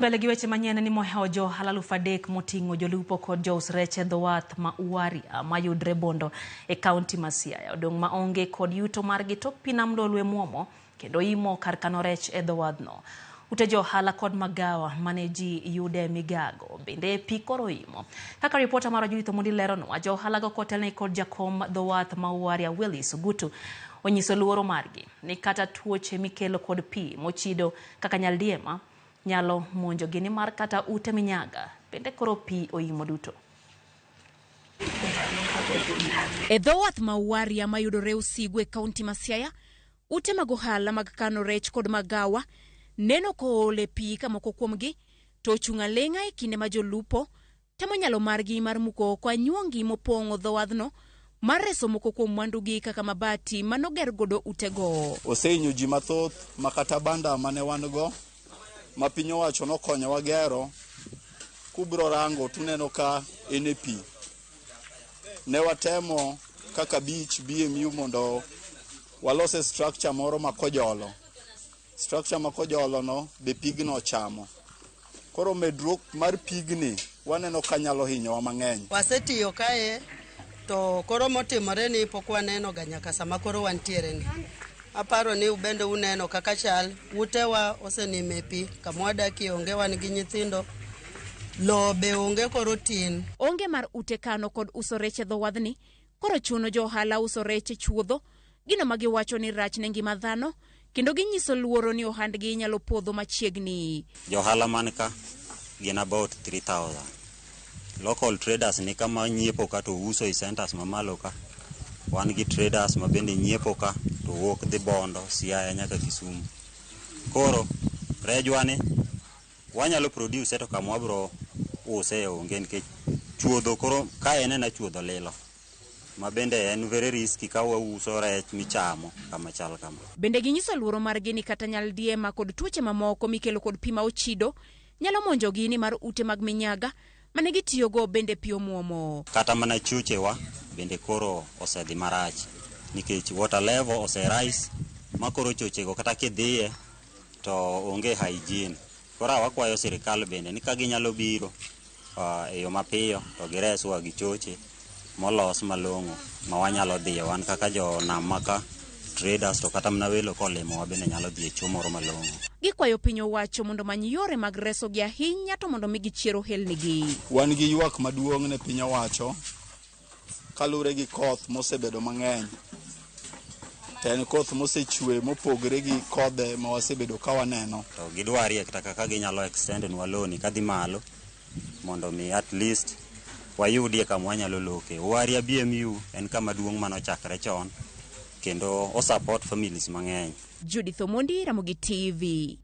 Mbele gi weche manyien ni mohewo jo halalufa dek moting'o jolupo kod jous rech e dho wath ma Uwaria mayudre Bondo e kaunti ma Siaya odong' ma onge kod yuto margi tok pi nam Lolwe muomo kendo imo kar kano rech e dho wadhno. Ute jo ohala kod magawa mane ji yude migago bende pi koro imo. Kaka ripota mar Judith Omondi leronwa, jo ohala go kotelne kod jakom dho wath ma Uwaria Willis Ogutu onyiso luoro margi ni kata tuoche mikelo kod pi mochido kaka nyaldiema nyalo monjo gini mar kata ute minyaga bende koro pi oimo duto. E dho wath ma Uwaria mayudore Usigwe kaunti ma Siaya, ute mag ohala mag kano rech kod magawa neno koole pi ka moko kuomgi to ochung' aleng'a e kinde ma jolupo temo nyalo margi mar muko oko anyuongi mopong'o dho wadhno mar reso moko kuom mwandugi kaka mabati manoger godo utego. Osehinyo ji mathoth makata banda mane wan go ma piny owacho nokonyowa gero, kubro rango tuneno ka ene pi. Ne watemo kaka beach BMU mondo walose structure moro makojolo. Structure makojolo no be pigno chamo. Koro medruok mar pigni waneno kanyalo hinyowa mang'eny. Wasetiyo kae to koro motimore ni pok waneno ga nyaka sama koro wantiere ni. Aparo ni ubende uneno kaka chal, utewa osenime pi, kamwadaki onge wan gi nyithindo, lo be onge koro tin. Onge mar ute kano kod uso rech e dho wadhni, koro chuno jo ohala uso rech e chuodho, gino magiwacho ni rach ne ngima dhano, kendo ginyiso luoro ni ohandgi nyalo podho machiegni. Jo ohala man ka gin about 3,000. Local traders ni kama nyiepo ka to uso i centers mamalo ka. Wan gi traders ma bende nyiepo ka to wuok dhi Bondo, Siaya nyaka Kisumu. Koro rejwani wanyalo produce to kama wabro use onge nikech chuodho koro ka en chuodho lilo. Ma bende en very risky ka wauso rech michamo kama chal kama. Bende ginyiso luoro margi ni kata nyaldiema kod tuoche mamoko mikelo kod pi ma ochido nyalo monjo gini mar ute mag minyaga mane gitiyogo bende pi omuomo. Kata mana chuchewa bende koro osedhi marach nikech water level ose rise ma koro chochego kata kidhiye to onge hygiene. Koro wakwayo sirikal bende ni ka ginyalo biro e yo mapiyo to gireswa gi choche molos malong'o ma wanyalo dhiye wan kaka jo nam maka traders to kata mna welo kolimo bende nyalo dhiye chuo moro malong'o. Gikwayo piny owacho mondo many yore mag reso gi ahinya to mondo migi chiero helnigi. Wan gi ywak maduong' ne piny owacho kalure gi koth mosebedo mang'eny. En koth mosechwe mopogre gi kodhe ma wasebedo ka waneno. To gidwarie kaka ginyalo extend nwa loni kadhi malo mondo mi at least wayudie kama wanyalo loke. Uwaria BMU en kama duong' manochakre chon kendo o support families mang'eny. Judith Omondi, Ramogi TV.